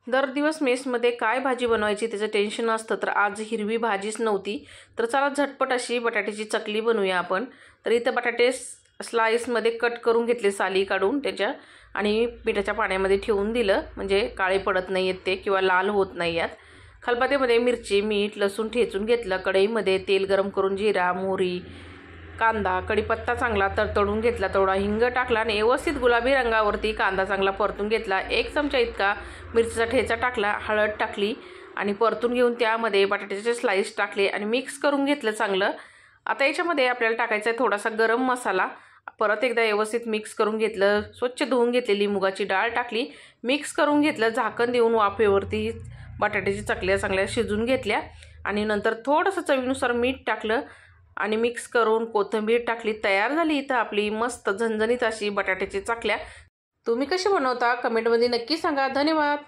दर दिवस मेसमध्ये काय भाजी बनवायची त्याचं टेन्शन असतं, तर आज हिरवी भाजीच नव्हती. तर चला झटपट अशी बटाट्याची चकली बनवूया आपण. तर इथं बटाटे स्लाइसमध्ये कट करून घेतले, साली काढून त्याच्या, आणि पिठाच्या पाण्यामध्ये ठेवून दिलं, म्हणजे काळे पडत नाही आहेत ते किंवा लाल होत नाही आहेत. खलबत्त्यामध्ये मिरची, मीठ, लसूण ठेचून घेतलं. कढईमध्ये तेल गरम करून जिरा, मोहरी, कांदा, कढीपत्ता चांगला तडतडून घेतला, थोडा हिंग टाकला आणि व्यवस्थित गुलाबी रंगावरती कांदा चांगला परतून घेतला. 1 चमचा इतका मिरचीचा ठेचा टाकला, हळद टाकली आणि परतून घेऊन त्यामध्ये बटाट्याचे स्लाइस टाकले आणि मिक्स करून घेतलं चांगलं. आता याच्यामध्ये आपल्याला टाकायचा आहे थोडासा गरम मसाला. परत एकदा व्यवस्थित मिक्स करून घेतलं. स्वच्छ धुवून घेतलेली मुगाची डाळ टाकली, मिक्स करून घेतलं. झाकण देऊन वाफेवरती बटाट्याची चकल्या चांगल्या शिजून घेतल्या आणि नंतर थोडंसं चवीनुसार मीठ टाकलं आणि मिक्स करून कोथिंबीर टाकली. तयार झाली इथं आपली मस्त झणझणीत अशी बटाट्याची चकल्या. तुम्ही कशी बनवता कमेंटमध्ये नक्की सांगा. धन्यवाद.